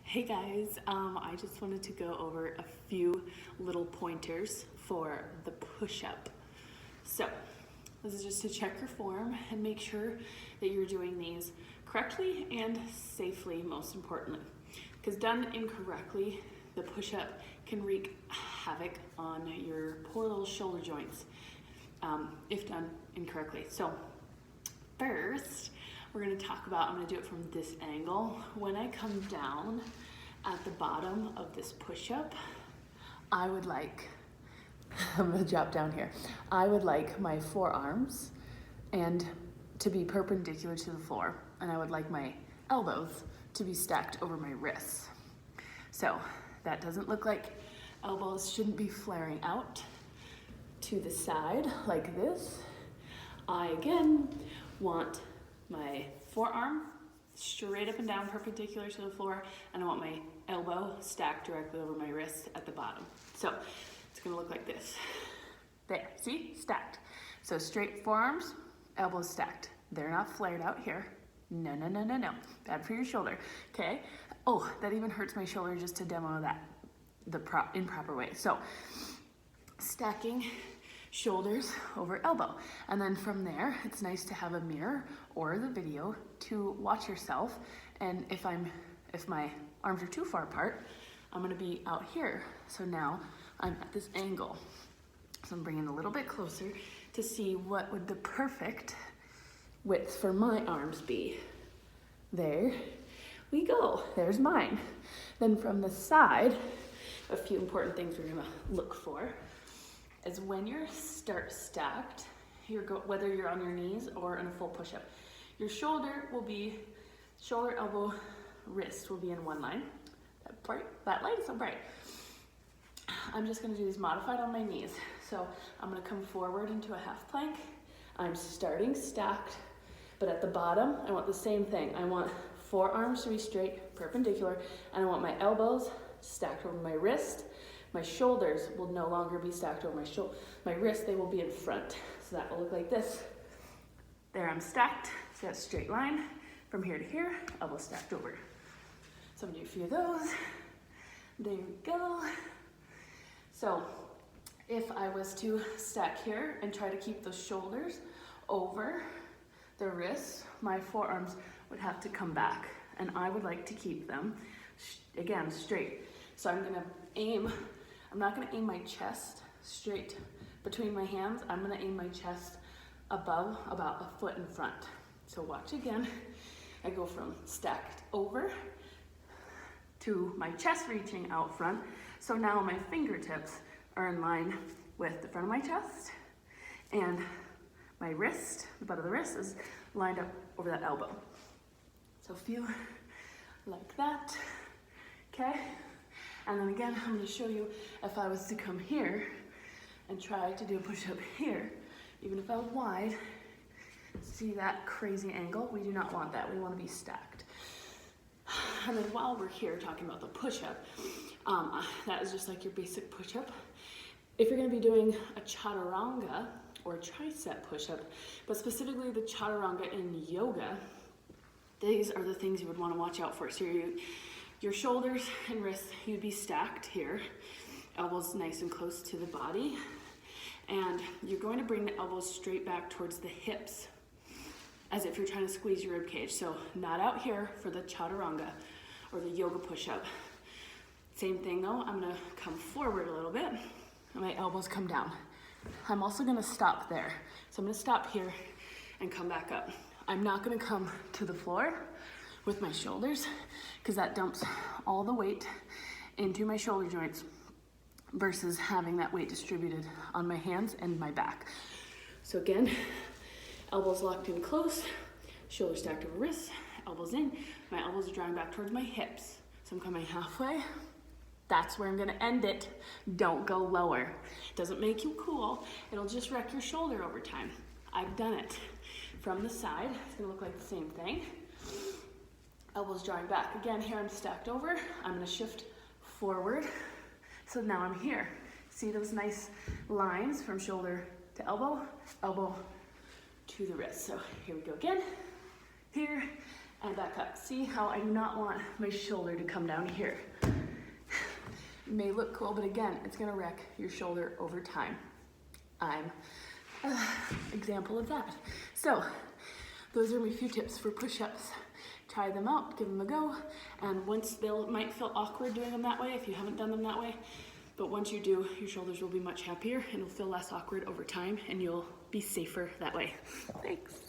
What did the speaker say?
Hey guys, I just wanted to go over a few little pointers for the push-up. So, this is just to check your form and make sure that you're doing these correctly and safely, most importantly. Because done incorrectly, the push-up can wreak havoc on your poor little shoulder joints if done incorrectly. So, first, we're going to talk about, I'm going to do it from this angle. When I come down at the bottom of this push-up, I would like, I'm going to drop down here. I would like my forearms and to be perpendicular to the floor, and I would like my elbows to be stacked over my wrists. So that doesn't look like elbows shouldn't be flaring out to the side like this. I again want my forearm straight up and down perpendicular to the floor, and I want my elbow stacked directly over my wrist at the bottom. So it's gonna look like this. There, see, stacked. So straight forearms, elbows stacked. They're not flared out here. No, no, no, no, no. Bad for your shoulder, okay? Oh, that even hurts my shoulder just to demo that the improper way. So stacking shoulders over elbow. And then from there, it's nice to have a mirror or the video to watch yourself. And if my arms are too far apart, I'm gonna be out here. So now I'm at this angle. So I'm bringing a little bit closer to see what would the perfect width for my arms be. There we go, there's mine. Then from the side, a few important things we're gonna look for is when you're stacked, whether you're on your knees or in a full push-up, your shoulder, elbow, wrist will be in one line. That light is so bright. I'm just gonna do these modified on my knees. So I'm gonna come forward into a half plank. I'm starting stacked, but at the bottom, I want the same thing. I want forearms to be straight, perpendicular, and I want my elbows stacked over my wrist. My shoulders will no longer be stacked over my wrist, they will be in front. So that will look like this. There, I'm stacked, so that straight line from here to here, elbow stacked over. So I'm gonna do a few of those. There we go. So if I was to stack here and try to keep the shoulders over the wrists, my forearms would have to come back, and I would like to keep them, again, straight. So I'm gonna aim, I'm not gonna aim my chest straight between my hands. I'm gonna aim my chest above, about a foot in front. So watch again. I go from stacked over to my chest reaching out front. So now my fingertips are in line with the front of my chest, and my wrist, the butt of the wrist, is lined up over that elbow. So feel like that, okay? And then again, I'm gonna show you if I was to come here and try to do a push-up here, even if I was wide, see that crazy angle? We do not want that, we wanna be stacked. And then while we're here talking about the push-up, that is just like your basic push-up. If you're gonna be doing a chaturanga or a tricep push-up, but specifically the chaturanga in yoga, these are the things you would wanna watch out for. So your shoulders and wrists, you'd be stacked here, elbows nice and close to the body, and you're going to bring the elbows straight back towards the hips, as if you're trying to squeeze your rib cage. So not out here for the chaturanga or the yoga push-up. Same thing though, I'm gonna come forward a little bit, and my elbows come down. I'm also gonna stop there. So I'm gonna stop here and come back up. I'm not gonna come to the floor with my shoulders, because that dumps all the weight into my shoulder joints versus having that weight distributed on my hands and my back. So again, elbows locked in close, shoulders stacked over wrists, elbows in, my elbows are drawing back towards my hips. So I'm coming halfway. That's where I'm gonna end it. Don't go lower. Doesn't make you cool, it'll just wreck your shoulder over time. I've done it. From the side, it's gonna look like the same thing. Elbows drawing back. Again, here I'm stacked over. I'm gonna shift forward. So now I'm here. See those nice lines from shoulder to elbow, elbow to the wrist. So here we go again. Here, and back up. See how I do not want my shoulder to come down here. It may look cool, but again, it's gonna wreck your shoulder over time. I'm an example of that. So those are my few tips for push-ups. Try them out, give them a go, and once they might feel awkward doing them that way if you haven't done them that way, but once you do, your shoulders will be much happier and it'll feel less awkward over time and you'll be safer that way. Thanks.